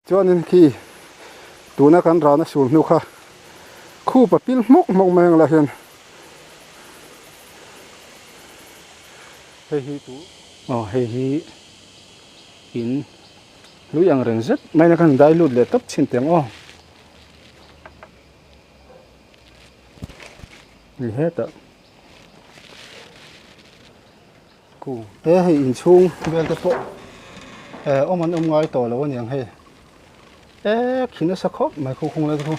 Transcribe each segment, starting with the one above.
cho nên khi tụ nó cắn ra nó xuống nu kha khu bạc pin mốc mốc mang là hiện hi tụ hi in lui ang reng rất may nó kan dai lut le top chin teng ni hết ạ cụ thế hi in chung bên cái bộ anh ngay tổ là cái gì hay khi nó sắc khóc mà không lại không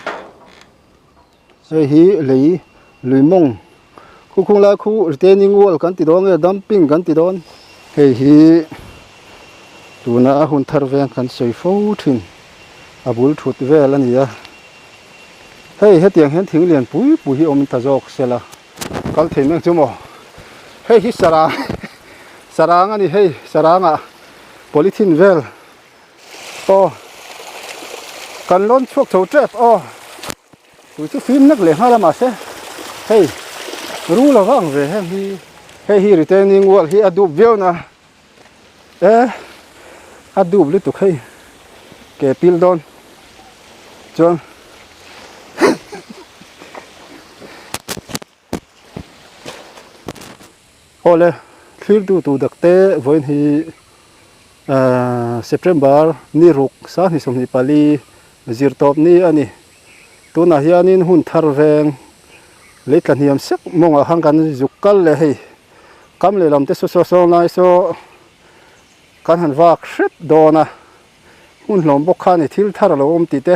hi lấy lùi mông không lại khu tên những ngôi cái tí đó nghe dumping cái tí đó hi tụ na hun thar ven kan soi fo thin abul thut ve la nia hết tiếng hen thing lian pui hi om ta jok sela kal thein nang chumo hi sarang ani saranga polythene vel kan lon chok chho trap tụ chu phim nak le hala ma se ru la wang ve hi retaining wall hi adu view na adu bli tu khai ke pil don chon ole thil tu dak te voin hi September ni ruk sa ni som ni pali zir top ni ani tu na hianin hun thar veng le tlan hiam sek monga hangkan zukal le hei kam le lam te so nai so kan han vak shrip dona hun hlom bok kha ni thil thar lo om ti te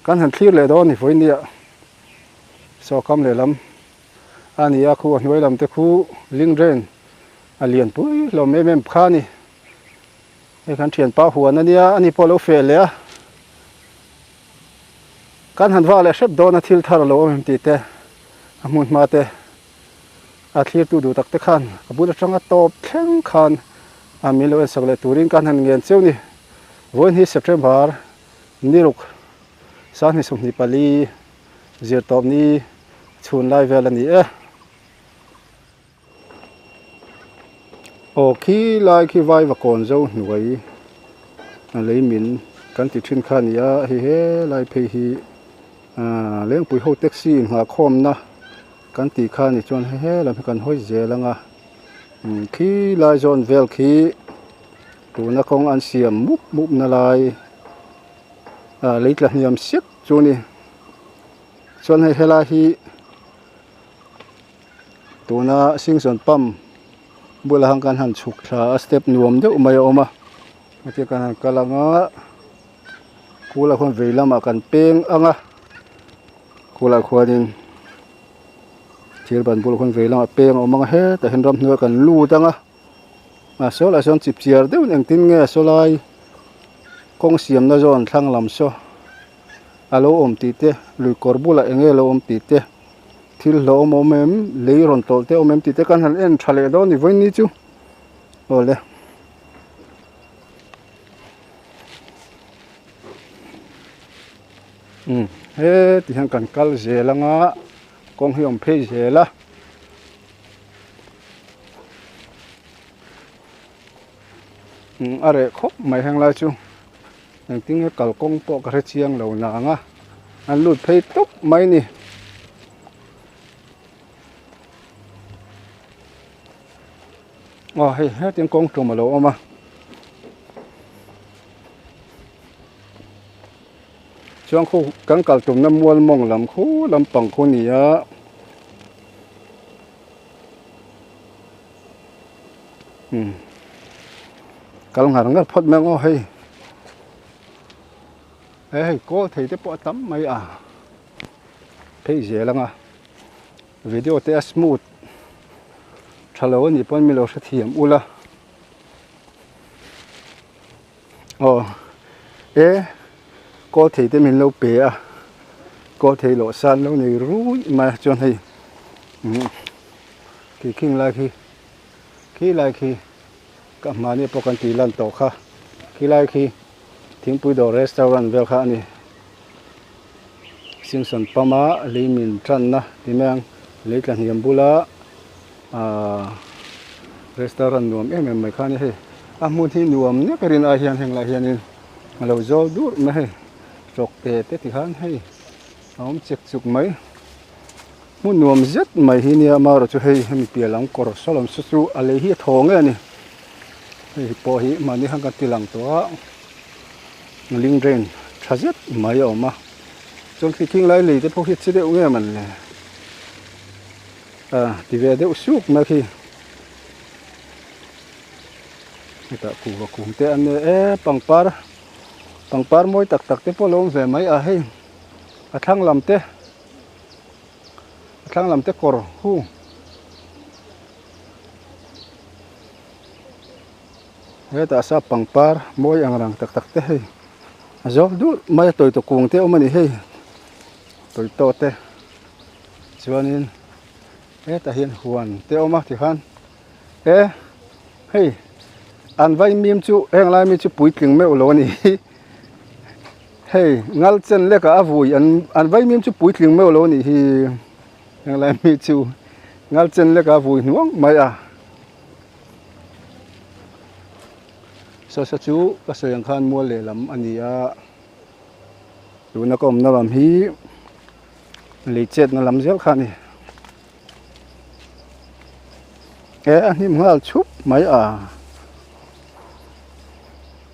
kan han thlir le do ni voinia so kam le lam ani a khu hnuai lam te khu ling ren alian pui lo mem kha ni e kan thian pa huan ania ani polo fe le a kan han va le shrip dona thil thar lo om ti te amun ma te a thlir tu du tak te khan abul atanga top thleng khan amilo en sagle turin kan han ngen cheu ni voin hi September niruk sa ni som ni pali zir top ni chhun lai vel ani khi lai khi vai và còn dâu nuôi lấy min kan ti thin khan ya he lai phe hi leng pui ho taxi nga khom na kan ti khan ni chon he lam kan hoi je langa khi lai zon vel khi tu na kong an siam mup na lai lấy tla hiam siết chu ni chon he hela hi tu na sing son pam bula hang kan han chuk tha step nuam de umay oma ati kan kalanga kula khon veilama kan peng anga kula khwanin thir ban bul khon veilama peng omang he ta hen ram hnu kan lu tanga so la son chip chiar de eng tin nge so lai kong siam na zon thlang lam so alo om ti te lui korbula enge lo om ti te thil lo momem leiron tol te omem ti te kan han en thale do ni voin ni chu ole he ti han kan kal zelanga kong hiom phe zela are khop mai hang la chu ang ting kal kong po ka chiang lo na nga an lut phei tuk mai ni hết tiếng công trồng mà lỗ mà trong khu cắn cào trồng năm muôn mong làm khu làm bằng khu nỉ á cào hàng ngắt phật mang hay có thấy cái bộ tắm mấy thấy dễ lắm video te smooth thalo ni pon mi lo sa thiam ula có thể te min lo pe có thể lo san lo ni ru ma chon hay ki king lai khi ka ma ni pokan ti lan to kha ki lai khi thing pui do restaurant vel kha ni sing son pama le min tran na ti mang le tlan hiam bula restaurant nuam mai khani he mun hi nuam ne karin a hian heng la hianin lâu gió đút mà hay trọc tè tết thì hắn hay ông chụp chụp mấy muốn nuông rất mấy hi nia mà rồi cho hay mình bia lăng cỏ sao làm su à lấy hi thong ấy nè hi po hi mà đi hàng cái tilang toa linh ren chả rất mấy ở mà trong khi kinh lại lấy cái po hi chỉ để nghe mình nè thì về để suốt mà khi người ta cụ và cụ thế anh bằng par môi tắc tắc thế po lom về mấy hay thang làm thế cỏ hu thế ta sa bằng par môi ang rang tắc tắc thế hay rồi đủ mấy tôi cùng thế ông này hay tôi to thế cho nên thế ta hiện hoàn thế ông thì han thế hay anh vay miếng chú anh lại miếng chú bụi kính mèo lô này hey ngal chân leka avui an vai miếng chú bụi kính mèo lô này thì anh lại miếng chú ngal chân leka avui nuông mày sao chú cái số yang khan mua lệ lắm anh ấy chú nó còn nó làm hí lấy chết nó làm rất khan này anh em ngal chút mày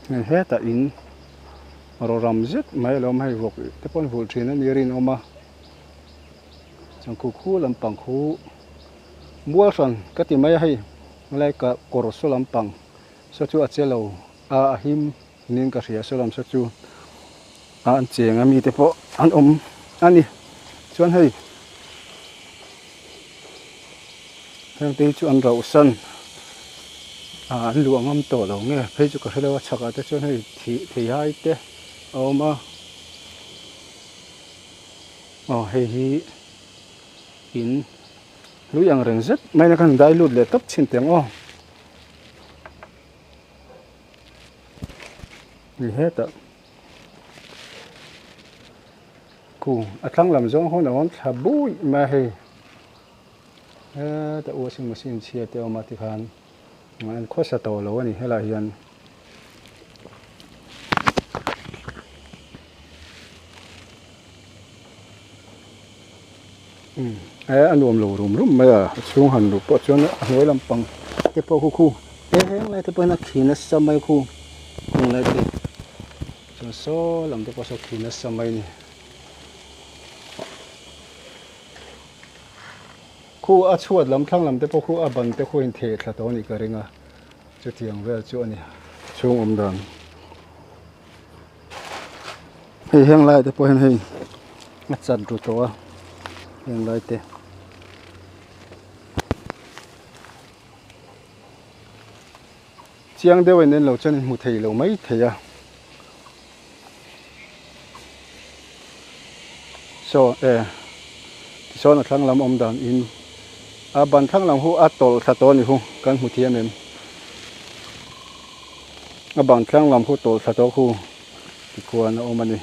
này hết ta in rồi làm rất mấy lần hay vội thế còn vụ chuyện nó nhiều rin mà trong khu làm bằng khu mua phần cái gì mấy hay lại cả cổ số làm bằng số chú ở trên lầu him nên cái gì số làm số chú anh chèn anh mi thế po anh anh đi chuan hay thằng tí chú ăn rau sân anh luộc ngâm tổ lâu nghe thấy chú có thấy đâu chắc là cho nên thì hai thế mà hay in lúc yang rừng rất mấy nó cần đại lụt để tấp chín tiếng gì hết ạ cụ thằng làm giống hôm nào thà bụi mà hay ta washing machine chia theo mà thì khăn mà anh khó sát tổ lâu này hay là hiện anh rùm mà xuống hẳn lụp bỏ cho nó nói làm bằng cái bao khu thế này thì bên nó khí nó sắm mấy khu này thì cho số làm cái bao số khí nó sắm mấy này khu chuột làm thang làm cái bao khu bằng cái khu hình thể là đó này cái này cho tiền về chỗ này xuống đàn thì hiện lại thì bao hình ngắt chặt rồi to hiện lại thế chiang đeo nên lâu chân một thầy lâu mấy thầy so là thằng làm đàn in bàn thằng làm hu tol thà to này hu kan một thiên em bàn thằng làm hu tol thà to hu thì quan ông này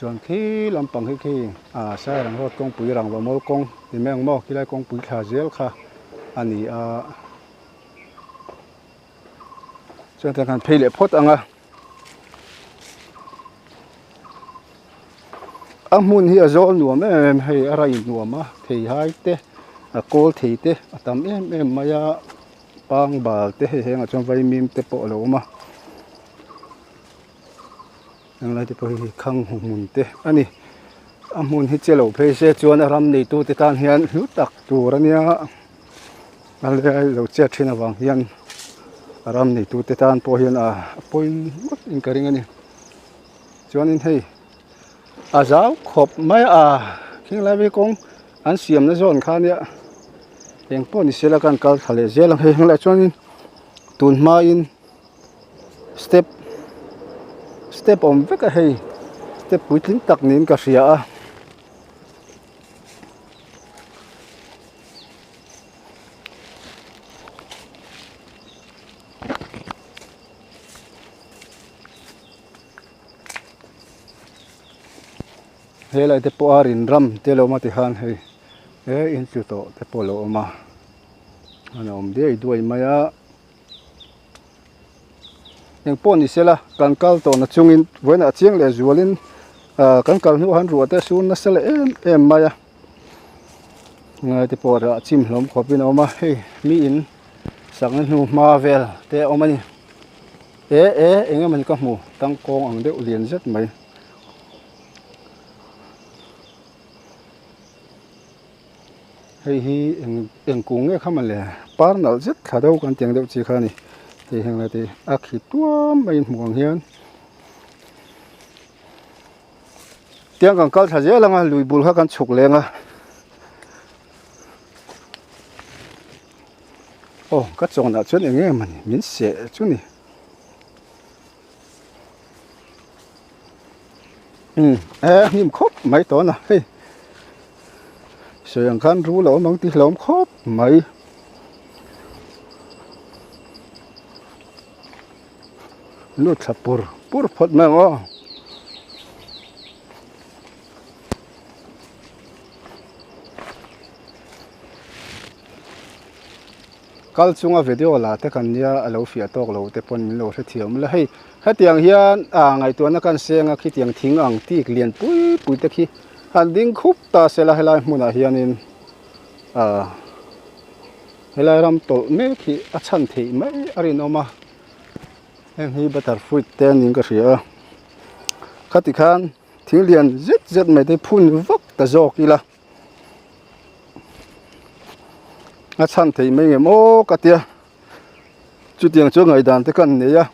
chọn khi làm bằng khi sai rằng họ công bùi rằng và mỗi công thì mấy ông mò khi lại công bùi khá dễ khá anh ấy cho nên thành phi lệ phốt muốn hi azol nuông em hay arai nuông mà thì hai té col thì té tầm em mày bang bal té hay ở trong vay mìm té bộ lỗ mà anh lại thì phải khăng hùng mun té anh muốn hết chế lỗ phải chế chuan ram này tu té tan hiền hút tắc tu ra nia anh lại lỗ chế trên vàng hiền ram này tu té tan po hiền point mất in cái này chuan in hay giáo khop mấy khi lại với con anh xiêm nó dọn khá nhá em po ni sẽ là căn cal khale dễ lắm hay lại cho nên tuần mai in step om với cái hay step cuối tính tắc nên cái gì thế lại tepo arin ram telo mati han hei in chu to tepo lo ma anh om đi đuôi mày áยังป้อนนี่เสียละการกัลตัวน่ะจงอินไว้น่ะเชียงเลยจวนลินการกัลนี่ว่าหันรัวแต่ซูนน่ะเสียละเอ็มมาอ่ะไงที่ปอดอ่ะชิมลมขอพี่น้องมาเฮ้ยมีอินสักนิดหนูมาเวลแต่เอามานี่เองมันก็หมูตั้งกองอังเดียวเรียนจัดไหมเฮ้ยเองกุ้งเนี่ยข้ามันเลยปาร์นัลจัดขาดเอากันเตียงเดียวจีขานี่ที่แห่งไรที่อาคิดตัวไม่ห่วงเฮียนเตียงกันกัลชาเจลังอ่ะลุยบุลข้ากันฉุกเลงอ่ะโอ้ก็จงน่ะชวนอย่างเงี้ยมันมินเสียชุนี่นี่มันครบไหมตัวน่ะเฮ้ยเสียงคันรู้แล้วบางทีเราครบไหมลุดสับปูร์พดแม่งอ๋อกัลซุงอ่ะวิดีโอละแต่กันเนี่ยเราเฟียตอกเราแต่ปนมีเราเทียมแล้วให้เตียงเฮียนไงตัวนักการเสียงอ่ะคิดเตียงทิ้งอ่างที่เรียนปุยตะกี้หันดิ้งคุบตาเสละให้ลายมุนอ่ะเฮียนินให้ลายรำโตไม่ขี้อัชันทีไม่อะไรนอมาเอ็งฮีบัตรฟุตเต้นยิงก็เสียขัดอีกคันทิ้งเรียนเจ็ดไม่ได้พุ่นวักตะจอกอีละอาชันที่ไม่เงี้ยโอ้กะเตียจุดยังช่วงไงดันแต่กันเนี่ย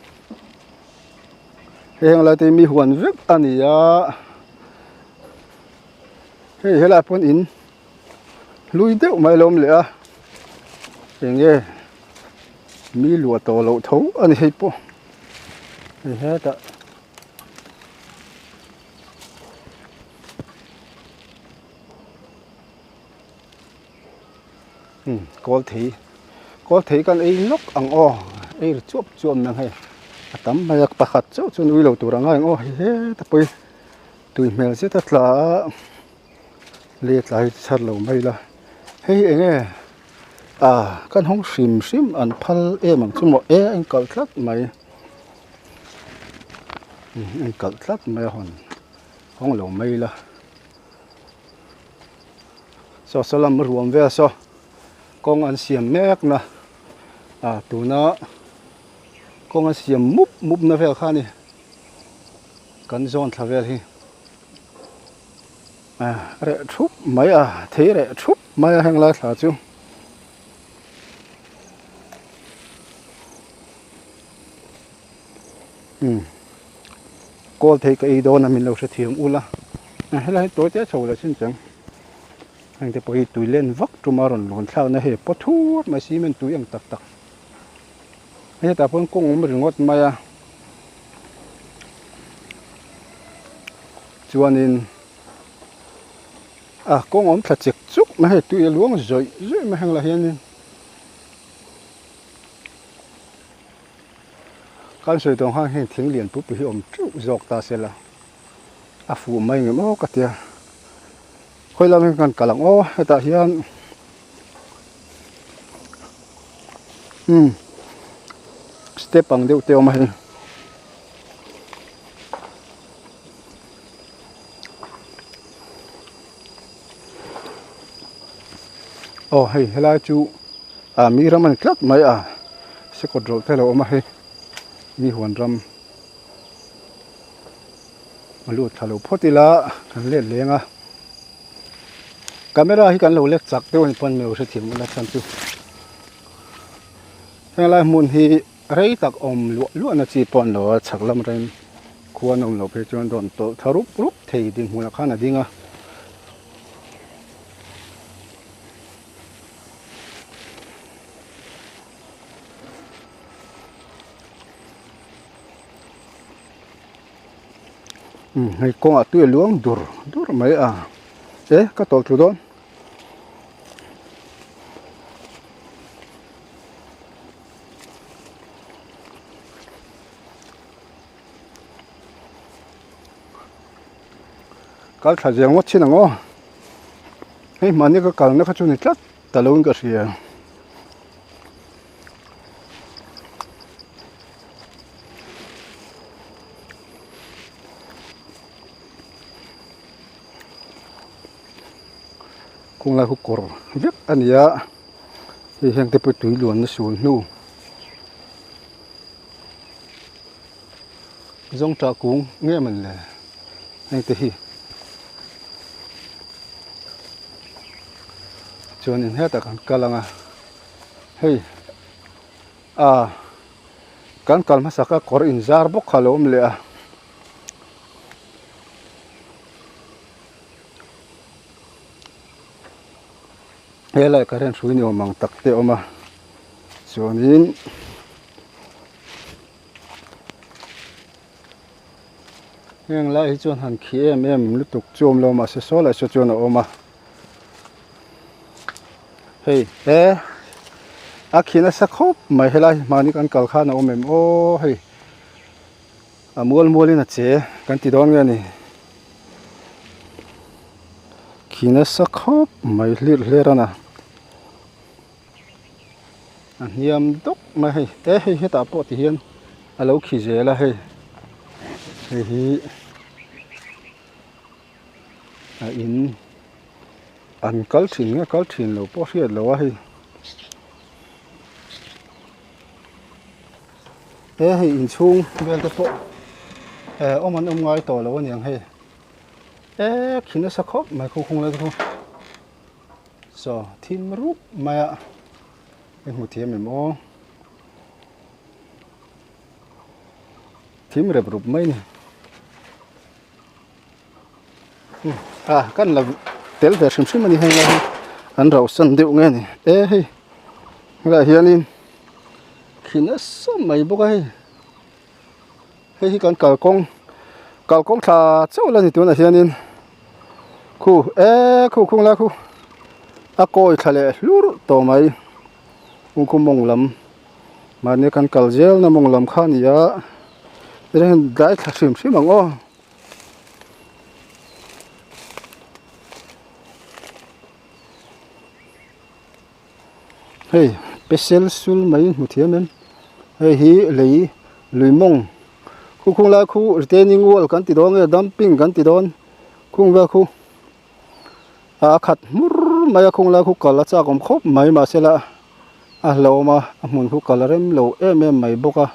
เองอะไรที่มีหัววิบอันนี้เฮ้ยเฮล่าพนอินลุยเดี่ยวไม่ล้มเลยเองเงี้ยมีหลัวโตเหลาทูอันนี้ให้ปุ๊เฮ้ยแต่ก็ทีกันไอ้นกอังอ้อไอ้จวบนั่งให้ตั้มมาจากปะขัดเจ้าจนวิโรตัวรังไงอ้อเฮ้ยแต่ไปตุยเมลเสียตัดละเลี้ยไหลชัดเราไม่ละเฮ้ยเองกันห้องซิมอันพัลมันชั่วโมงเอ็งกัดลัดไหมเอ็งกัดลัดไหมห้องเราไม่ละสลัมรวมเวสกองอันเสียมแมกนะตัวน่ะกองอันเสียมมุบนะเวลข้านี่กันจอนทาเวลฮีเระทุบไม่เทเระทุบไม่แห่งไรสาจูก็เทกอีโดนมินเราเสียมอุละให้ไรตัวเจ้าโชว์เลยชินจังอันที่พออีตุยเล่นวักจุมารุนหลอนเท่านะเฮปะทูดมาซีมันตุยอังตักไอ้แต่เพิ่งกงมันงดมาจวนนินกงถ้าเจ็กจุกมาให้ตุยล้วงจ่อยมาให้ละเฮียนินการสวยตรงห้างให้ทิ้งเหรียญปุ๊บไปที่อมจุกจอกตาเสร็จละฟูไม่เงี้ยมั้งก็เตี้ยค่อยเราเป็นกันกะหลังโอ้แต่เฮียนสเต็ปปังเดียวเตียวมาให้โอ้ให้เฮลาจูมีรำมันคลัดไหมสกดรถเทเรามาให้มีหัวรำมาลูดทะลุพอดีละกันเล่นเลี้ยงkamera hi kan lo lek chak te on pon me o se thim la chan chu hela mun hi rei tak om lu na chi pon lo chak lam rein khuan om lo phe chon don to tharup rup thei ding hula khana dinga hay con tu luang dur mai ka tol tu don kal tha jeng wat chin ango hei mani ka kal na kha chu ni tlat talon ka ria kung la khu kor vek ania hi heng te pui tui luan na sul nu zong tra kung nge man le heng te hi chuan in heta kan kalanga hei kan kalma saka kor in zar bok khalom le a helai karen sui ni omang takte oma chuanin heng lai hi chuan han khi em lutuk chum lo ma se so la so chuan a oma hei akhina sakhop mai helai mani kan kal kha na omem o hei amol molin a che kan ti don nge ni khina sakhop mai hlir hlerana hiam dok ma hei hei heta po ti hian alo khi zela hei hi in an kal thin lo po hriat lo a hei hei in chung bel te po oman ngai to lo niang hei khina sakhop mai khu khung le khu so thin rup maya mu thiam em o thim rep rup mai ni kan la tel ver sim sim ani hang la an rau san deuh nge ni hei la hianin khina som mai boka hei kan kalkong tha chau la ni tu na hianin khu khung la khu a koi thale lur to mai ku mong lam mane kan kalzel na mong lam khan ya ren dai thla sim sim ang o hei pesel sul mai mu thiamen hei hi lei luimong khung la khu retaining wall kan ti don dumping kan ti don khung la khu khat mur mai khung la khu kala cha kom khop mai ma sela lo ma mun khu kalarem lo em mai boka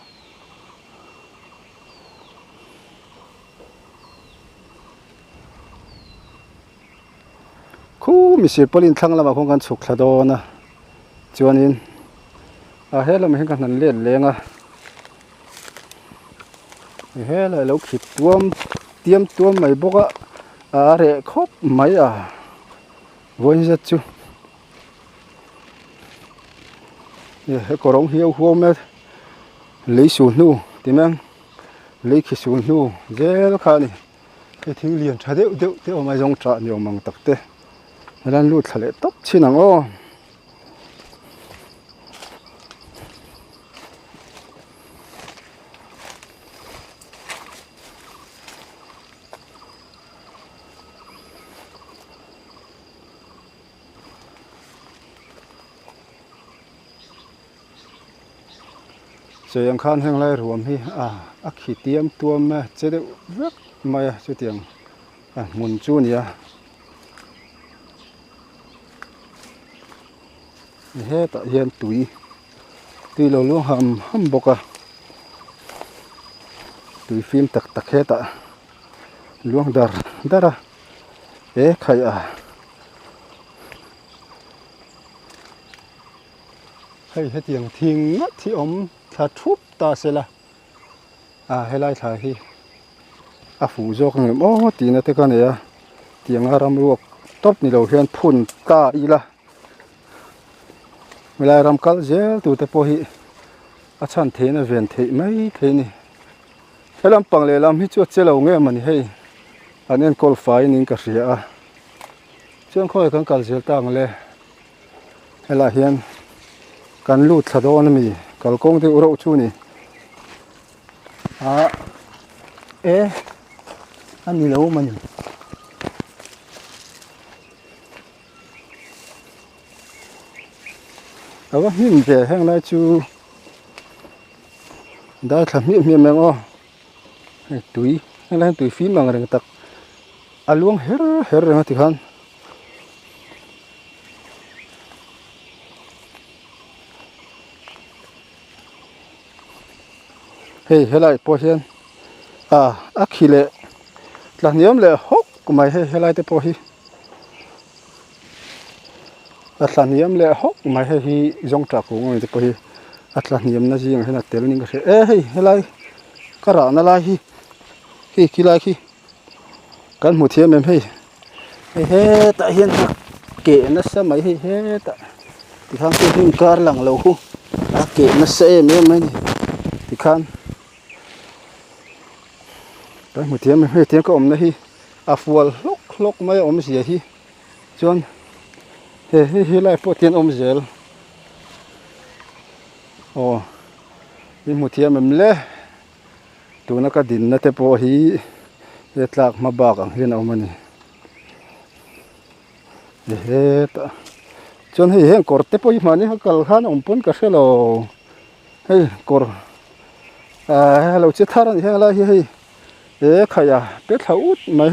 khu mi sir polin thlang lama khong kan chuk thladona chuanin helam hen kan nan le lenga hela lo khit tiam tuam mai boka re khop mai voin zat chu korong hiu huom me lấy xuống nu tìm em lấy khi xuống nu dễ khá này cái thing liền trả đệu đệu mà dòng trả nhiều măng tắc tê lan lụt thale tóc chi nắng o giờ yang khan heng lai ruam hi khi tiam tuam ma che de vek mai chu tiang mun chu nia he ta hian tui lo lu ham boka tui phim tak he ta luang dara khai hay he tiang thing thi om tha thup ta sela helai tha hi fu jok ngem o ti na te kan ya tiang ram ruak top ni lo hian phun ta ila milai ram kal zel tu te po hi chan the na ven the mai the ni helam pang le lam hi chu chelo nge mani hei anen kol fai ning ka ria chuan khoi kan kal zel tang le hela hian kan lut thadon mi kalkong te uro chu ni ani lo mani awa him ve hang lai chu da thla mi meng o tui hang lai tui fi mang reng tak aluang her ti khan hei lại po hiền à khi lệ là niệm lệ hốc của mày hei lại te po hi là niệm lệ hốc của mày hei dòng trà của người te po hi là niệm na gì hay là tel ninh cái hei lại cái ra na lại hi khi lại khi cái một thiên em hei tại hiền kệ nó sẽ mấy hei tại thì khang cái hình car lằng lâu khu kệ nó sẽ em ấy thì khang cái một tiếng mình tiếng có ôm này full lúc mấy ôm gì hi chọn he lại po tiền ôm gel đi một tiếng mình lẽ tụi nó cái đỉnh nó te po hi hết lạc mà bạc ang hiền ôm này hết chọn he cor te po hi mà này cái khan ôm pon cái xe lo hey cor hello chết thà rồi he lại hi khaya pet haut mà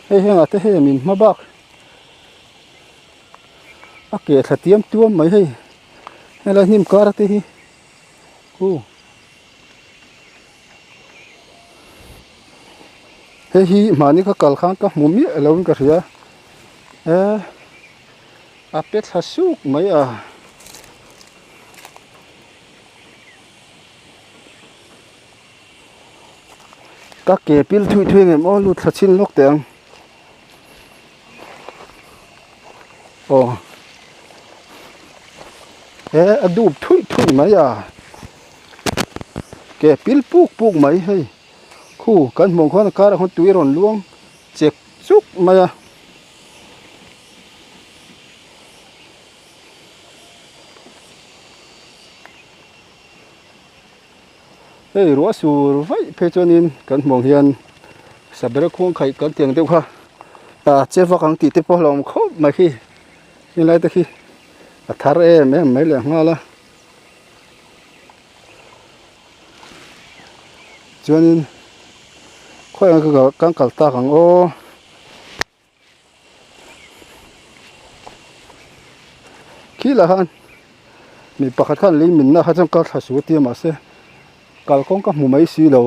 hey là thế mình mà bạc kể thật tiêm tuôn mấy hay là niềm cờ thế hi mà ní cái cào khăn các mồm miệng lâu cái gì pet hasuk mấy các kẻ pil thui thui em ô lụt thật xin lóc tiếng đụp thui thui mấy kẻ pil puk mấy khu căn mong khoan cá con tui ròn luông chèk chúc mấy rúa sùi vậy phê cho nên căn mong hiền sắp bữa khuôn khai căn tiền tiêu ha chế vào căn tít po lòng khóc mà khi như lại tới khi thar em mấy lần ngon là cho nên khoai cái căn cào ta càng khi là han mình bắt khách hàng lấy mình là khách trong các số tiền mà sẽ cào con các mù mấy xí là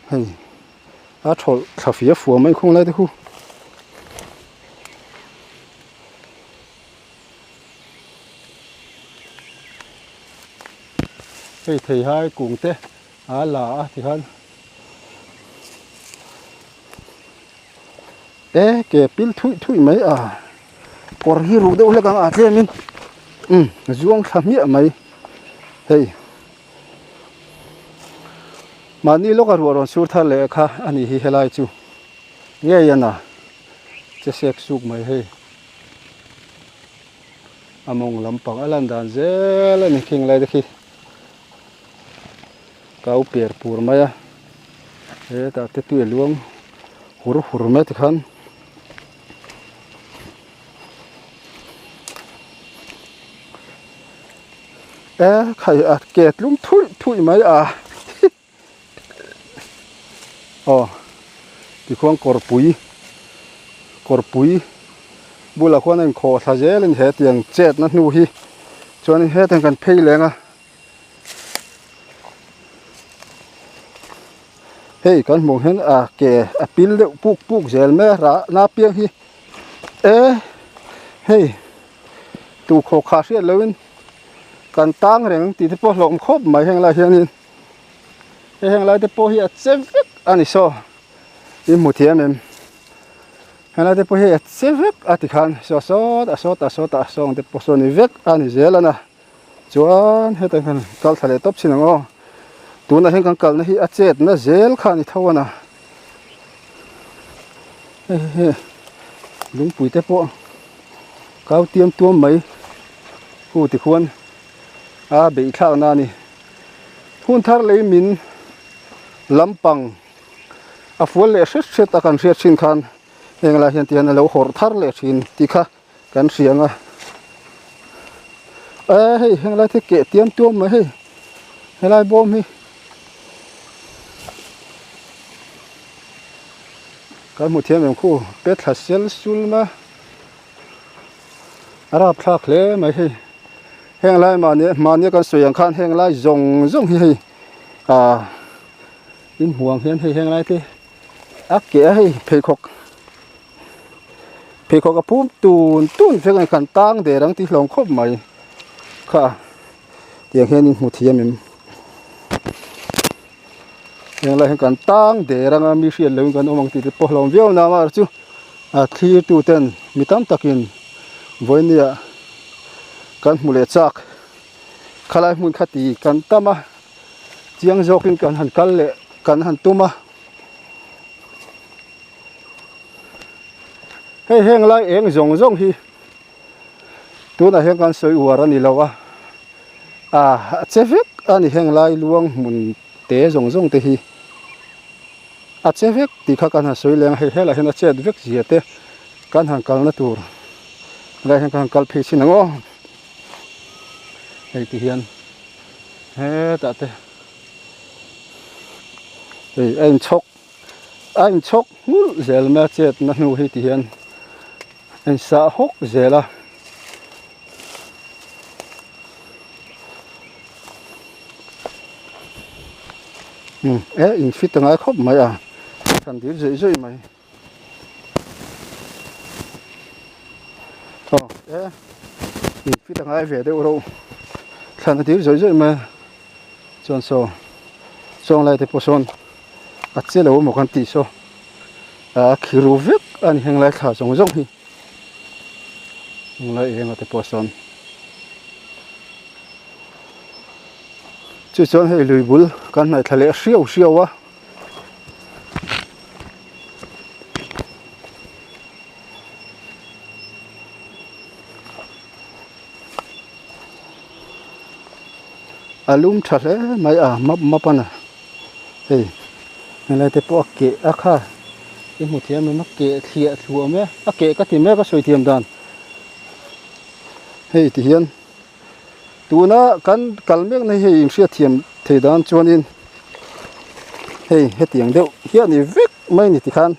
hay thổi thả phía phù mấy không lấy được khu thì hai cùng thế là thì hơn kẻ pin thui mấy còn hi rú đâu là càng thế mình zuông tham nghĩa mấy mà ní lúc rồi sur thà lệ kha anh hi helai chu nghe vậy na chế sek suk mấy among lampang alan dan zel ni king lai dekhi kau per pur maya ta te tu luang hur met khan khai ket lum thui mai thì khoang cor pui bula khoan anh kho tha zel in he tiang chet na nu hi chuan he tang kan phei lenga con mong hen kẻ pil đậu puk gel me ra na piang hi tu kho kha sia lewin kan tang reng ti te po lom khop mai heng la hian in heng la te po hi chevek ani so i mu thiam em heng la te po hi chevek ati khan so song te po so ni vek ani zelana chuan he tang kan kal thale top sinango tu na heng kan kal na hi achet na zel khani thawana lung pui te po kau tiam tuam mai hu ti khuan bị thao na ni hun thar lấy min lampang full le set ta kan set sin khan heng la hian tian lo hor thar le sin ti kha kan sianga heng la the ke tiam tuam mai helai bom hi cái một thiên em khu pet là sel sul mà arab thak le mai heng lai mà nia kan soi ang khan heng lai zong hi in huang hian heng lai te ác kẻ hi phê khóc phum tun phê kan tang để răng tí lòng khóc mày khá tiếng hiền in một thiêm em hiện lại kan tang để răng mi phiền lâu kan omang tí po lòng viau na mà chú khi tu ten mi tam takin với nia kan mule chak khalai mun khati kan tama chiang jokin kan han kal le kan han tuma heng lai eng zong hi tu na heng kan soi war ani lawa chevek ani heng lai luang mun te zong te hi chevek ti kha kan ha soi leng hela hena chet vek ziate kan han kal na tur lai heng kan kal phi sinango hei ti hian he ta te hei anh chok ngul zel ma chet na nu hi ti hian anh sa hốc zela in fit ngai khop mai kan dir zoi mai in fit ngai ve de ro kan dir zoi mai chon so song lai te poson chelo mo kan ti so khiruvek an heng lai kha zong hi lại heng te poson chu chon hei lui bul kan nai thale hriau wa alum thale mai mapana hei lại te po ke akha i mu thiam ma ke thia thua me ke ka ti me ka soi thiam dan hei ti hian tuna kan kalmek nei hei in ria thiam theidan chuanin hei hetiang deuh hian ni vek mai ni ti khan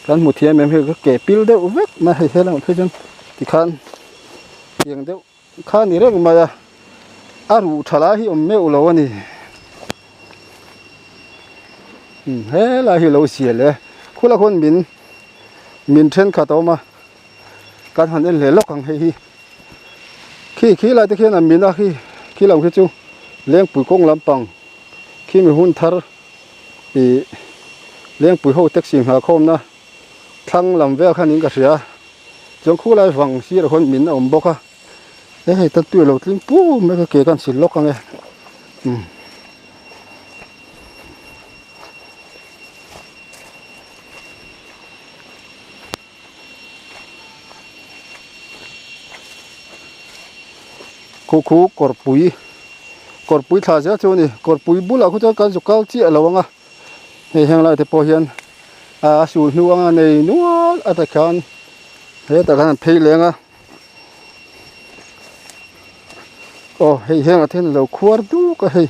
kan mu thiam em he ka ke pil deuh vek ma hei helang phejun ti khan tiang deuh khan ni reng ma aru thala hi om me ulo ani he la hi lo siale khula khon min then khatoma kan han en le lok ang hei hi khi lại te khian an min a khi lam khi chu leng pui kong lampang khi mi hun thar i leng pui ho tek sim ha khom na thang lam ve khan in ka ria chong khu lai wang si ra hon min a om boka hei tan tu lo tling pu me ka ke kan sil lok ang khu korpui tha ja chu ni korpui bula khu cha kan zukal chi alawanga hei heng lai te po hian su nuanga nei nual ata khan he ta kan phei lenga hei heng athen lo khuar du ka hei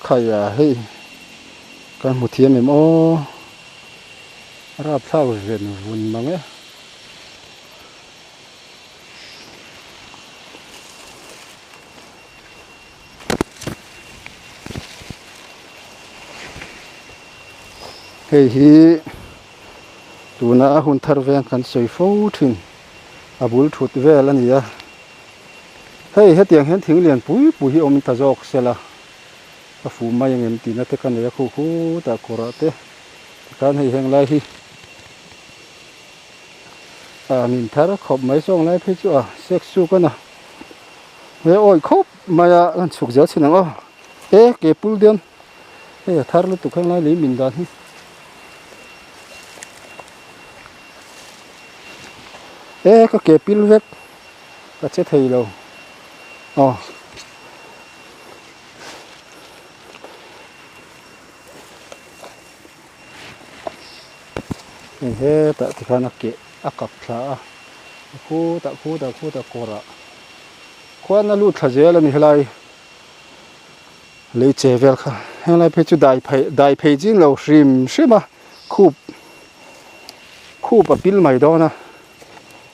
khaya hei kan mu thiam em rap thao ven vun mang hei hi tuna hun thar ven kan soi fo thin abul thut vel ania hei hetiang hen thing lian pui hi om ta jok sela fu mai ngem ti na te kan ya khu ta kora te kan hei heng lai hi min thar khop mai song lai phi chu sek su kana we oi khop maya an chuk ja chinang ke pul den he thar lu tu khang lai li min dan hi ka ke pil vek ka che thei lo he ta ti khana ke akap thla khu ta kora khwana lu thazel ani helai le chevel kha hang lai pe chu dai phei jing lo shrim a khu pa pil mai do na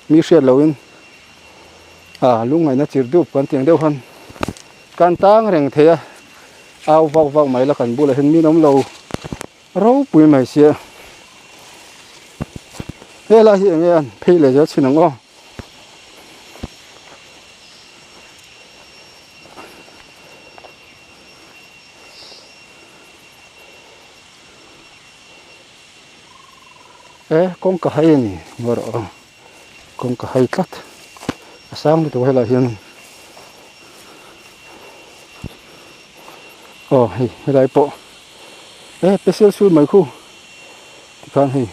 mi hriat lo in lungai na chir dup kan tiang deuh han kan tang reng thea au vau mai la kan bula hen mi nom lo ro pui mai sia he la hi nge an phei le ja chinang o con cả hai nè ngồi đó con cả hai cắt sáng thì tôi hay là hiện hay lại bộ special suit mấy khu thì con hay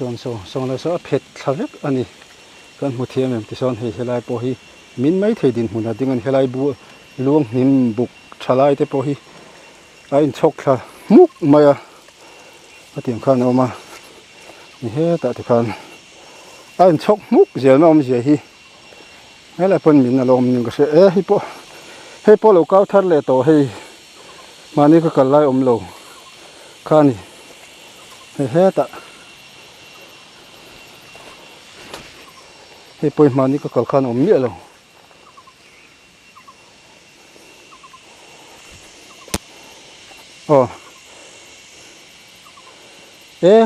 chọn xong là số phết tháo hết anh đi con một thiên em thì son hay lại bộ hi min mấy thời điểm hụt tiếng anh hay lại bu luông nim bục trả lại thế bộ hi anh chọc là múc mày tiếng khan mà hết tại thì khan anh chọc múc giờ nó gì hi hay là phần mình là lom nhưng cái sẽ hay bộ lâu cao thật lệ tổ hay màนี่ก็กันไล่โลkhanนี่hết tạiให้ปล่อยมานี่ก็ขันเนี่ยแล้ว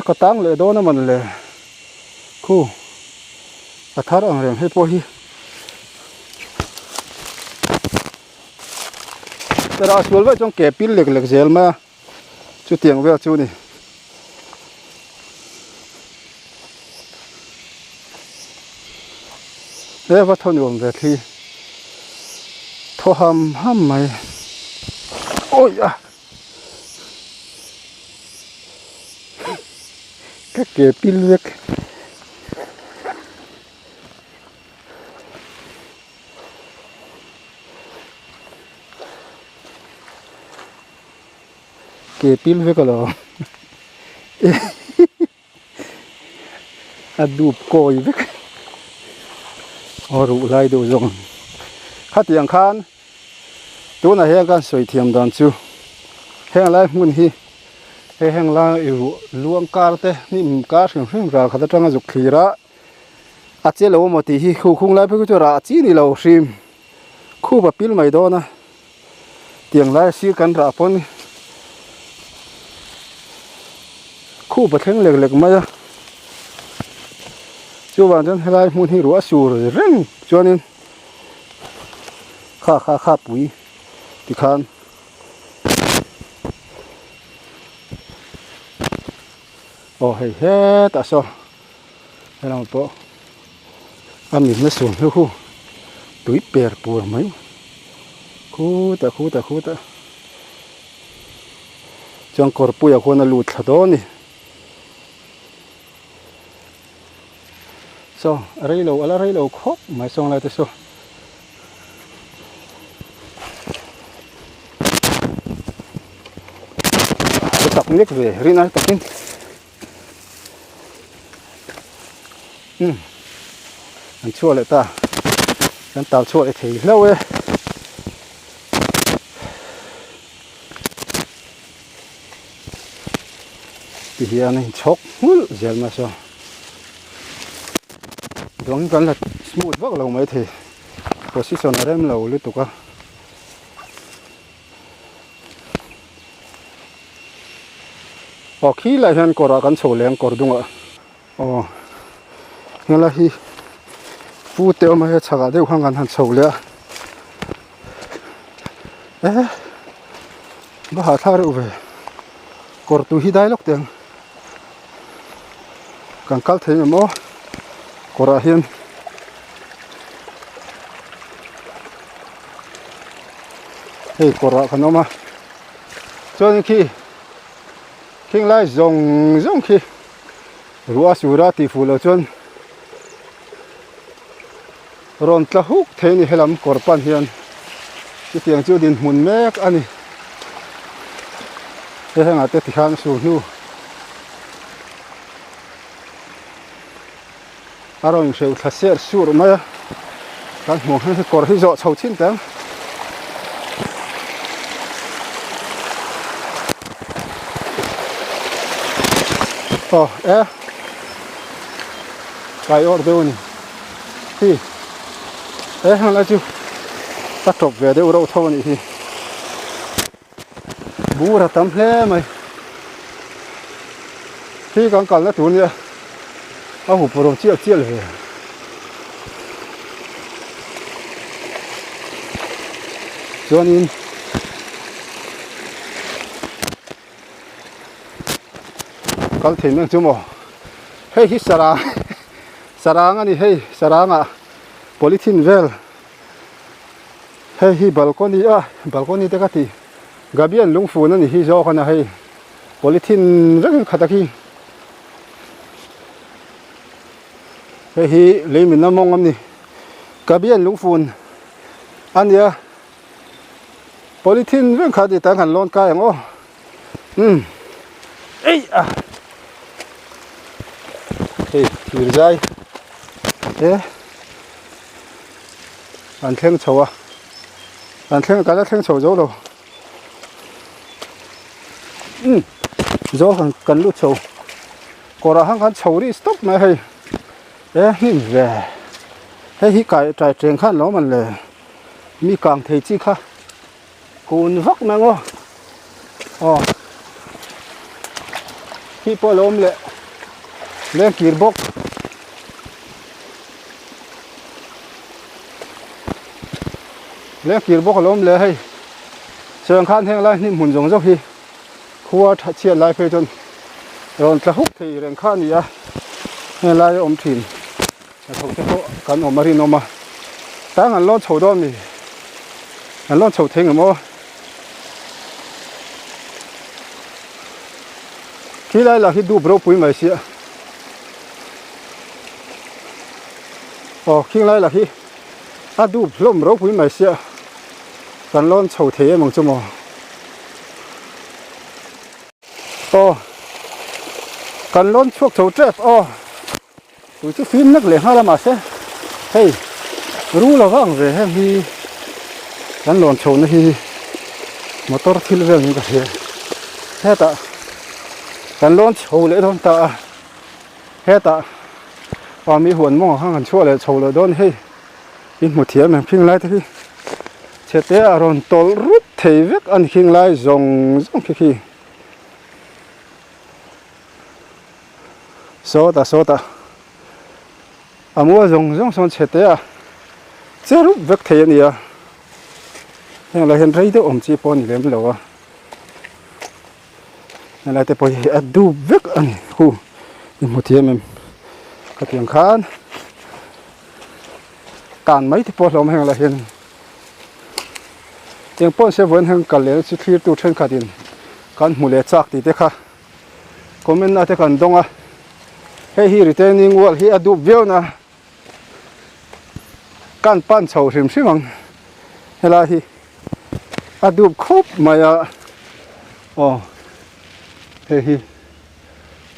ก็ตั้งเลยโดนมันเลยคู่อัฐารอะไรให้ปล่อยแต่เราส่วนว่าจงเก็บปิ้นเหล็กเจลมาจุดเตียงไว้จุดนี่ว่าทนอยู่แบบที่ทอห้ำไหมโอ้ยก็เก็บปิ้นเล็กเก็บปิ้นเล็กก็หรอดูบโกยเล็กรู้ไรดูจงข้าเตียงคานตัวไหนแห้งกันสวยเทียมดันจูแห้งไรมุนฮีแห้งไรอยู่ลวงการเตนี่มุการเรื่องราคาตั้งจุกขีระอาเจเราหมดที่คู่คงไรเพื่อจะราจีนี่เราชิมคู่แบบปิ้ลไม่โดนนะเตียงไรซีกันราปนคู่แบบแข็งเล็กๆมาจูวันจันทร์ไรมุนที่รัวสูรเร่งจวนนี้ข้าปุ๋ยที่คันเฮ้ตาโซ่ให้เราปะมีไม่สูงคู่ตุ้ยเปียร์ปวดไหมคู่แต่จังกอร์ปุยคนละลุดขดนี่อะไรเราครบไม่ส่งอะไรแต่ตักเล็กเลยรีน่าตักกินอันชั่วเลยตาฉันตาชั่วไอ้ทีแล้วทีเดียวนี่ชกเจ็บมาซ้อดวงกันละสมูทวักเราไม่ทีโพสิชันอะไรมันเราลุตุกะขี้ไรเห็นกอรากันโฉลงกอดดุงเงี้ยละฮีฟูเตียวมาให้ชักเดียวข้างกันหันโฉเลยบ้าท่ารู้ไปกอดตัวฮีได้ล็อกเตียงกันกัลเทียมกอราเห็นกอรากันออกมาจนขี้คิงไล่จงขี้รัวสุราติฟูลจน ron tla huk thei ni helam korpan hian ti tiang chu din hmun mek ani he hanga te ti khan su nu arong seu thaser sur ma kan mo he kor hi zo chho chin tang cái ở đâu nhỉ thì hàng là chú tắt chụp về đâu đâu thôi nhỉ thì bù ra tấm thế mày khi còn còn là chủ nhỉ ông hụt vào chia chia rồi cho nên còn thêm những chú mò hey hít sarang ani hey saranga polythene vel hey hi balcony te kati gabian lungfu na ni hi zo khana hey polythene rang khataki hey hi leimin na mong am ni gabian lungfun ania polythene rang khati tang han lon ka yang o ei hey thir zai anh khen chầu à anh khen cái là khen chầu dấu đâu dấu cần lúc chầu có ra hàng chầu đi stop mà hay hình về hay hi cái trái trên khăn nó mình là mi càng thấy chi khác cồn vắt mà ngô hi po lom lệ lên kiệt bốc lên kiệt bốc lom lệ hay trường khăn theo lại niệm hồn giống dốc hi khua chia lại phê chân rồi ta hút thì rèn khăn gì à nghe lại ôm thìn thầu thế họ cần ôm marin ôm mà sáng anh lon chầu đó mi anh lon chầu thêm rồi khi lại là khi đu bro bùi mày xịa khi lại là khi đu bro bùi mày xịa cần lon chầu thế mong cho mò cần lon chuộc chầu trép tụi chú phim nước lẻ hai là mà sẽ hey rú là vang về hem hi cần lon chầu nó hi motor thil về như cái thế ta cần lon chầu lệ đón ta hết ta và mi huấn mong hàng chua lệ chầu lệ đón hey in một thiệp mình phim lại thế chết té rồi tol rút thấy vết ăn phim lại rong khi số ta mua rong son chết té chết rút vết thấy này nhưng là hiện thấy đó ông chỉ pon lên lâu nên là te poi adu vek ani hu một thiệp mình cái tiếng khan cản mấy thì po lom hang là hiện tiếng pon sẽ vẫn hang cả lẽ chỉ clear tu trên cả tin kan mule chak ti te kha comment na te kan donga hey hi retaining wall hi adu veo na kan pan chau rim simang hela hi adu khop maya hey hi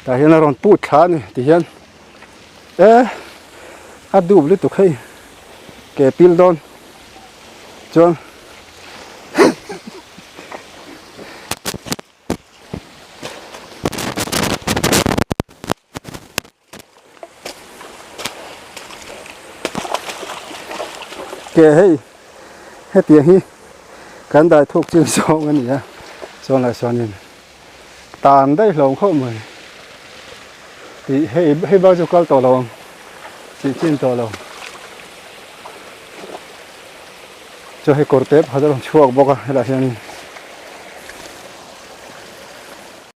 ta hian ron put thla ni ti hian adu li tu khai ke pil don chon ke hey tiếng hi kan dai thuk chin so ngani ya so la so nin tàn đây lòng không mày thì hay bao nhiêu câu tàu lòng chỉ trên tàu lòng cho hay cột tép hay là chuộc bọc hay là gì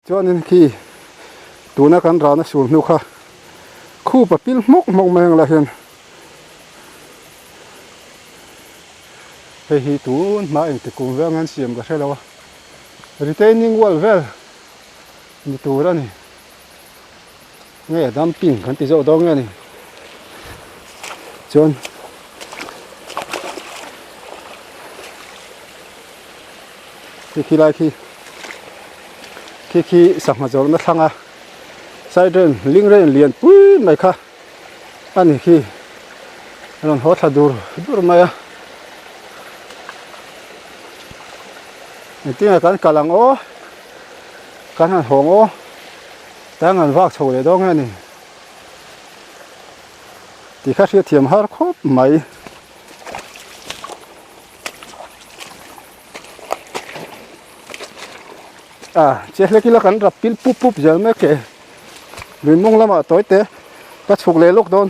cho nên khi tụi nó cắn ra nó xuống nước ha khu bắp pin mốc mang là hiện hay tụi mà anh thì cùng với ngăn xiêm cái đâu retaining wall well ni tu ra ni nghe dumping kan ti zo dong ni chon khi lại khi sạc mà rồi nó thăng à sai trên linh lên liền pui mày kha anh khi nó hot là dur mày à tiếng là cái lăng ô cái hàng hồng ô đang ăn vác sầu để đó nghe nè thì khách sẽ thiềm hát khốp mày à chết lấy cái là cắn rập pin pup giờ mấy cái mình mong lắm à tối té các chục lê lúc đó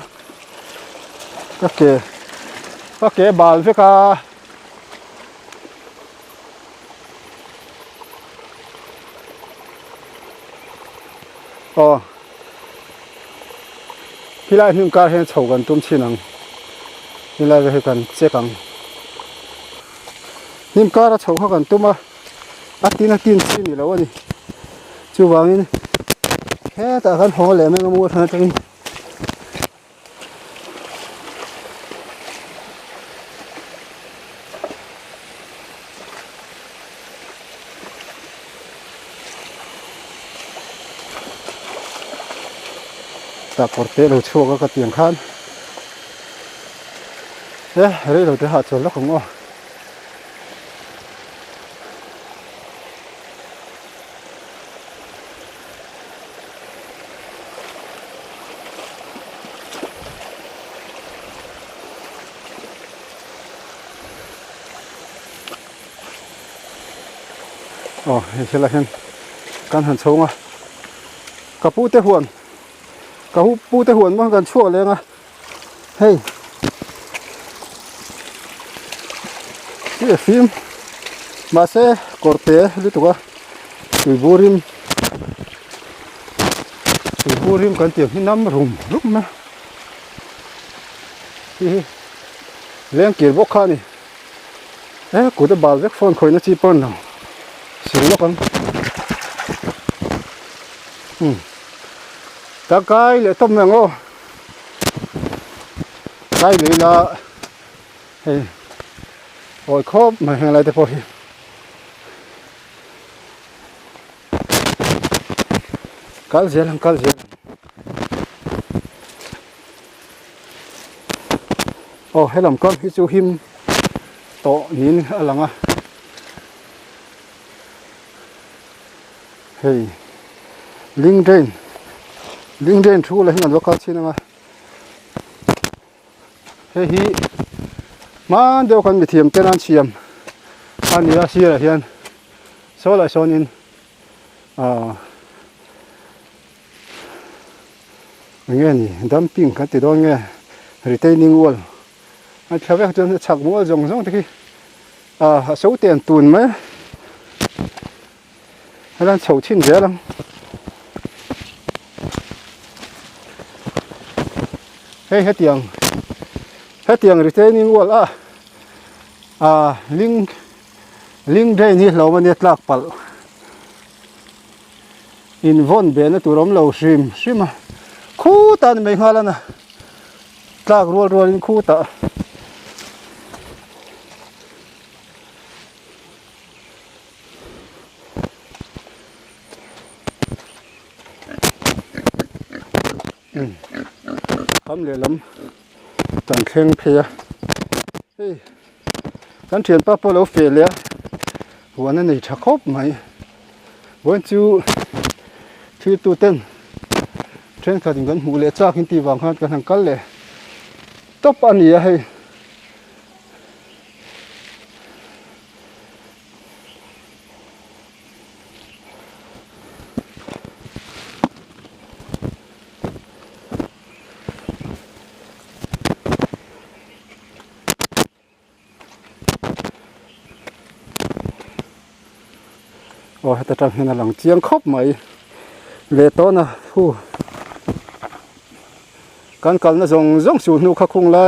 các cái bal với cả khi lại những cái hiện chầu gần tôm chi năng khi lại về gần chế căng những cái là chầu họ gần tôm à tin chi này lâu đi chú vàng này thế ta gần hồ lệ mấy cái mua thằng này ta corte rồi chua cái tiếng khan đấy rồi thì hạt rồi nó không ngon thế là hiện căn hẳn sâu mà cà pu tê huồn cả hút pu tê huồn mà gần chua lên à hey cái phim mà sẽ corte đi tụi tụi burim cần tiền khi năm rùm lúc mà lên kia bốc khăn này đấy của tôi bảo vết phone khơi nó chỉ pon nào xíu lắm con ta cái lại tôm mèo ô cái này là ôi khốp mà hàng lại thế thôi cá dễ hay làm con cái chú him to nín lằng à hey linh trên thu lại ngàn vào chi mà hey hi mà đều còn bị thiềm tên ăn xiêm anh ra xia là hiền số lại số nín nghe nhỉ dumping cái từ đó nghe retaining wall anh theo việc cho chặt mua rồng thì số tiền tuần mấy hay là sầu chín dễ lắm hết tiền retaining wall link đây ni lâu mà net lạc pal in von bên nó tụi rom lâu sim mà khu tan mấy hoa là nè lạc ruột in khu ta không lẽ lắm tận khen phê cái chuyện papa lâu phê lẽวันนี้ชักคบไหมวันจูที่ตัวเต้นเทรนขัดกันหูเลี้ยจากหินตีวางหันกันทางกันเลยตบอันนี้ให้แต่ทางนี้หลังเจียงครบไหมเลต้นนะผู้การน่ะส่งสูนูข้าคงไล่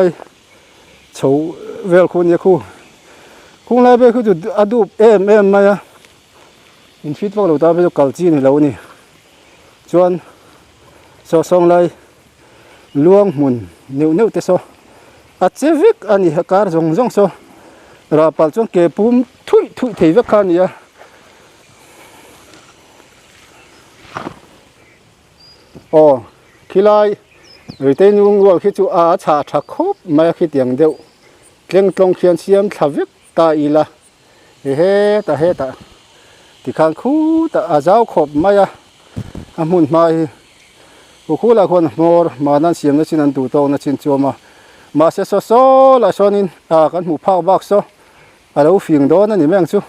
โฉเวลคนเนี่ยคู่คงไล่ไปคือจุดอดูเอ็มมาอ่ะอินฟิตพวกเราตาไปจุดกัลจีนี่เรานี่จวนส่งไล่ล่วงหมุนนิ้วเตะโซอาเจวิกอันนี้การส่งโซราปัลจวนเก็บปุ่มทุยเทวิกคันเนี่ย ô khi lại rồi tên nung rồi khi chú chả chả khốp mà khi tiếng đều tiếng trong khiên xiêm thà viết ta ý là hết ta thì khang khu ta giáo khốp mà muốn mai khu là con mà nan xiêm nó chỉ nan tụ tông nó chỉ cho mà sẽ so là so nín cái mũ phao bạc so đâu phiền đó nó niệm chú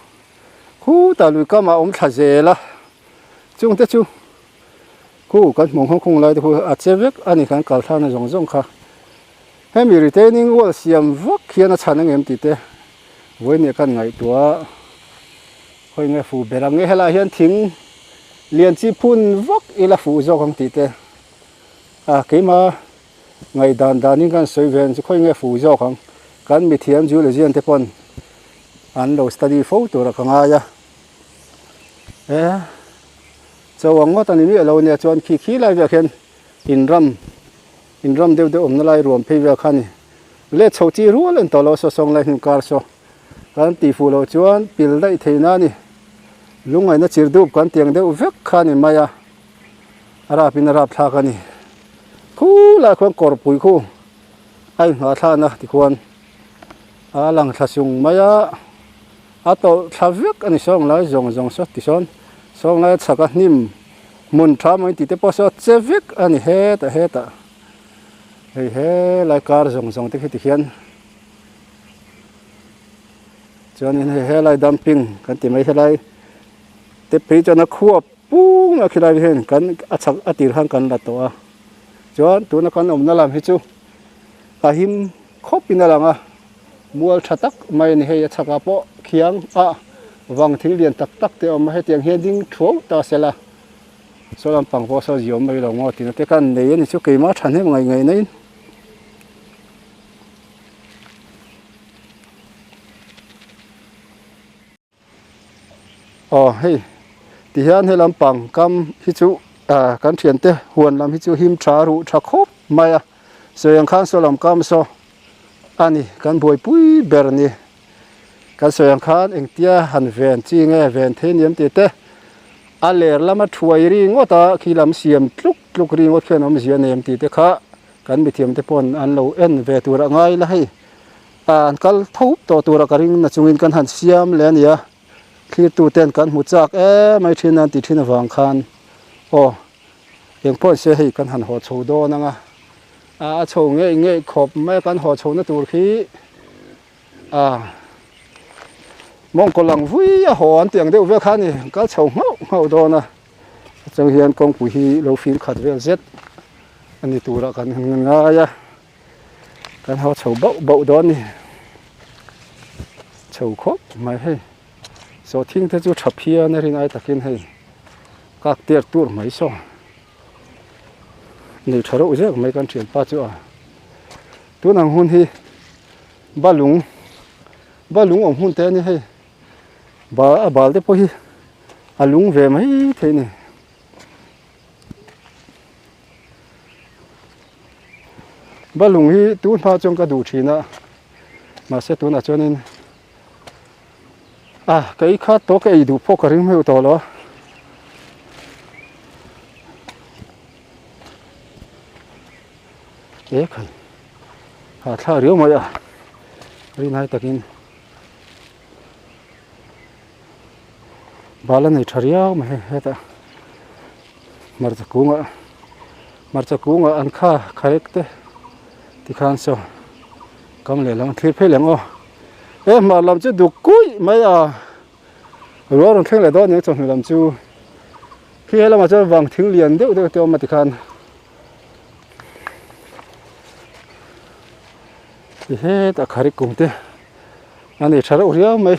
khu ta lùi cái mà ông thà dễ là chung thế chú khu cái mông không lại thì khu chế việc anh ấy kan cào thang nó rong kha hay mi retaining wall xiêm vóc kia nó chán em tí thế với những cái ngày tua hồi ngày phụ bề làm nghe là hiện thính liền chỉ phun vóc ý là phụ do không tí thế cái mà ngày đàn những cái sợi ven chỉ khơi nghe phụ do không cái mi thiam chú là riêng thế pon anh đầu study photo là không ai cho ông ngót anh ấy lâu nè cho anh khí lại việc hiện in ram đều ông nó lại rùm phê việc khăn lệ châu chi rùa lên tàu lo so song lại hình car so cái tỷ phù lo cho anh pil lại thế na nè lúc này nó chỉ đục cái tiếng đều việc khăn nè mày arab thà cái nè khu là con cọp bụi khu anh ngã thà na thì con lăng thà sung mày tàu thà việc anh song lại rong so thì song lại chắc cái nim muốn tham mấy tí tế bao giờ chế việc anh hết lại car rong thế thì hiện cho nên hết lại dumping cái tí mấy lại tế bây cho nó khua bung là khi lại hiện cái chắc tiền hàng cái là to cho tụi nó con ông nó làm hết chú him khóc pin là mua chặt tắc mày này hay chắc apa khiang vang thil liền tắc te om hết tiếng hiện ding thuốc ta sẽ là số làm bằng vô số nhiều mấy lòng ngọt thì nó cái căn này thì số kỳ mát thành hết ngày này hey thì hiện hay làm bằng cam hít chú cam thiền te huân làm hít chú him trà rượu trà khốp mày rồi anh khang số làm cam so anh can bồi pui berni can rồi anh khang anh tia hành ven chi nghe ven thế niệm te lẻ lắm thuay ri ngót khi làm xiêm lúc ri ngót khi làm xiêm niệm te khá can bị thiêm te pon anh lâu en về tu ra ngay là hay anh cal thấu tu ra cái ring là chungin can hành xiêm lên ya khi tu ten can mu chak mai thiên anh thiên vàng khan yang pon sẽ hay can hành họ châu đô nanga châu nghe khop mấy can họ châu nó tu khi mong có lòng vui họ ăn tiếng đều việc khăn này cá châu ngậu đó nè trong hiện công cụ hi lâu phim khát về rất anh đi tu ra cần ngay cần họ châu bậu đó nè châu khóc mày hay số thiên thế chú chập hia này riêng ai ta kiến hay các tiệc tour mấy số nếu chở đâu chứ mấy con chuyện ba chỗ tu nàng hôn hi ba lúng ông hôn tên này hay bà để po hi lúng về mấy thế này ba lúng hi tu pha trong cái đủ chi na mà sẽ tu na cho nên cái khác to cái đủ po cái ring hơi to lo cái thà riêu mày ri này takin balan này thariao mà hết mar chakunga an kha kharek te ti khan so kam le lang thir phe leng mà làm chứ đủ cúi mấy rồi rồi khen lại đó những trong làm chú khi là mà cho vàng thiếu liền đều tiêu mà thì khan thì hết ta khari cùng thế anh ấy trả đâu riêng mấy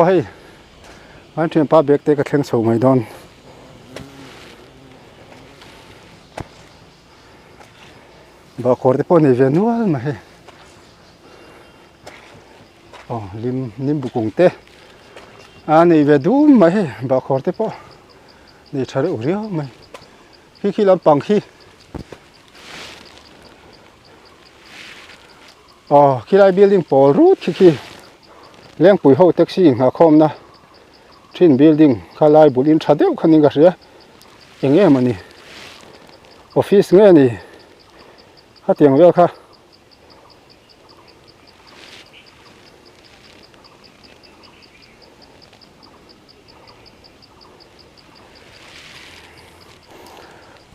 hey anh chuyện ba biết cái khen sầu mày đón bà có thể bỏ này về nữa mà hey lim bu kung te nei ve du mai ba khor te po nei thare urio mai khi lam pang khi khi lai building pol root khi leng pui ho taxi nga khom na thin building khalai bulin thadeu khaning ga ria enge mani office nge ni hatiang vel kha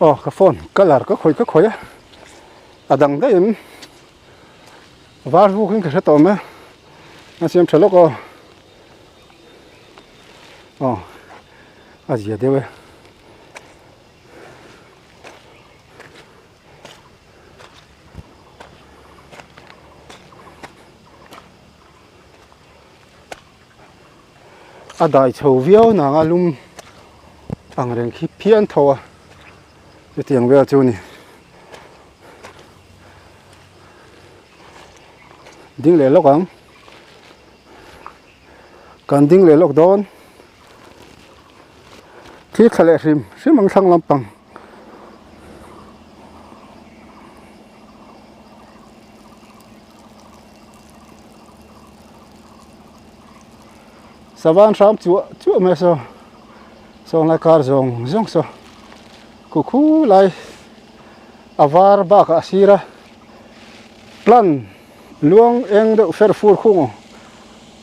cái phone color cái khối à đằng đấy em vár vu cái sẽ tóm á anh xem chờ lúc à gì đấy vậy à đại châu viêu nàng alum ang reng khi phiền thầu cái tiếng về chỗ này đinh lệ lốc ắng cần đinh lệ lốc đón khi khai lệ sim mang thang làm bằng savan sam chúa mẹ so song lại car zong so kuku lai avar bak asira plan luang eng de fer fur khung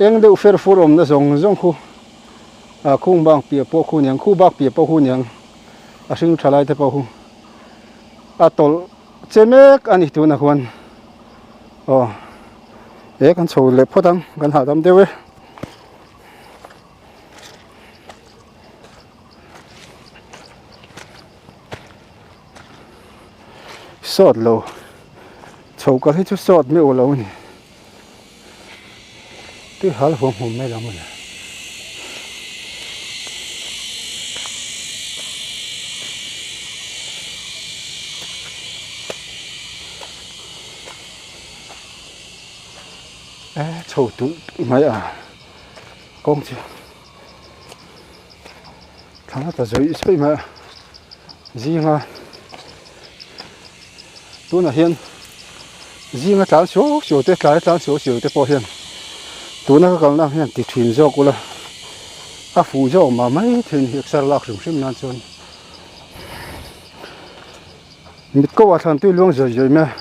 eng de fer fur om na zong khu khung bang pia po khu nyang khu bak pia po khu nyang asing thalai te po khu atol chemek ani tu na khwan kan chho le phodang kan ha dam dewe sọt lâu chầu có thấy chút sọt mới ổn lâu nhỉ tôi hả là hôm nay làm rồi chầu tụ mấy con chưa thằng ta rồi ít mà gì mà tu na hiền gì mà tao số te cái tao số te po hiền tu na cái nào hiền thì thuyền do cô là phụ do mà mấy thuyền hiện sa lạc rừng sim nan chôn mít câu à thằng tôi luôn rồi mà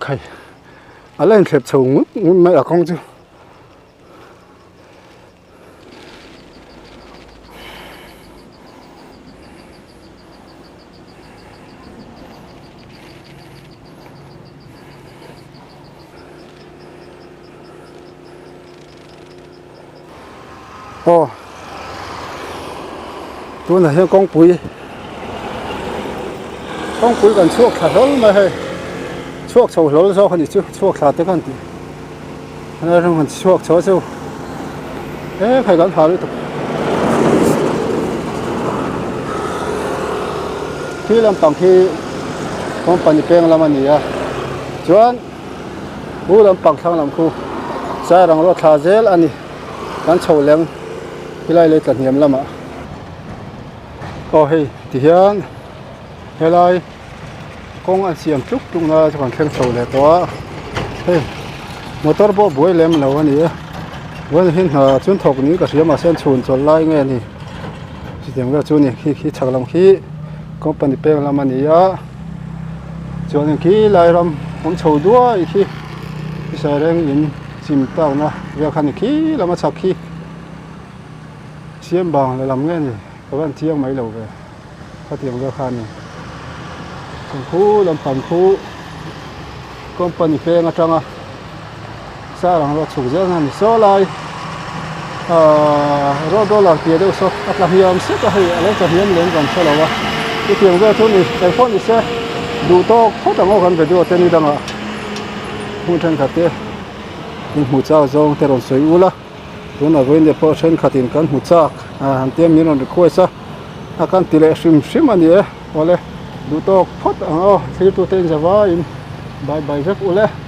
khay lên thẹp chồng mấy con chứ tôi là hiện con bụi gần chuộc thả lớn mà hay chuộc sầu lớn do con gì chuộc thả tới con gì nó trong con chuộc chó sâu phải gắn thả đi tục khi làm bằng khi con bằng bèn làm anh nhỉ chuan bố làm bằng thang làm khu sai rằng nó thả dễ anh nhỉ gắn sầu leng khi lại lấy tận hiểm lắm ạ hey thì hiện hay lại con ăn xiêm chút chúng ta còn khen sầu lẹ to hey motor bộ buổi lem lâu anh nhỉ buổi hiện chuyến thọc ní cả xiêm mà sen chuồn chuồn lại nghe thì chỉ tiếng là chuồn này khi chắc làm khi con phần bèn làm anh nhỉ chuồn khi lại làm con sầu đua khi sẽ đang in chìm tàu na việc hành khi làm mà chắc khi xiêm bằng là làm nghe gì các bạn chiang mấy lầu về có tiền ra khan này khu làm phần khu công phần phê ngã trăng sao rằng nó chủ yếu là số lại rồi đô la tiền đâu số là hiểm sức là lấy cho hiểm lên còn số là cái tiền ra thôi này tài khoản thì sẽ đủ to không thể ngồi gần về đâu tên đi đâu hung chen khate in hu cha zong te ron soi ula tun a voin de po chen khatin kan hu chak han te min on khoi sa akan tile shim ani e ole du tok phot thil tu ten jawa in bye bye vek ule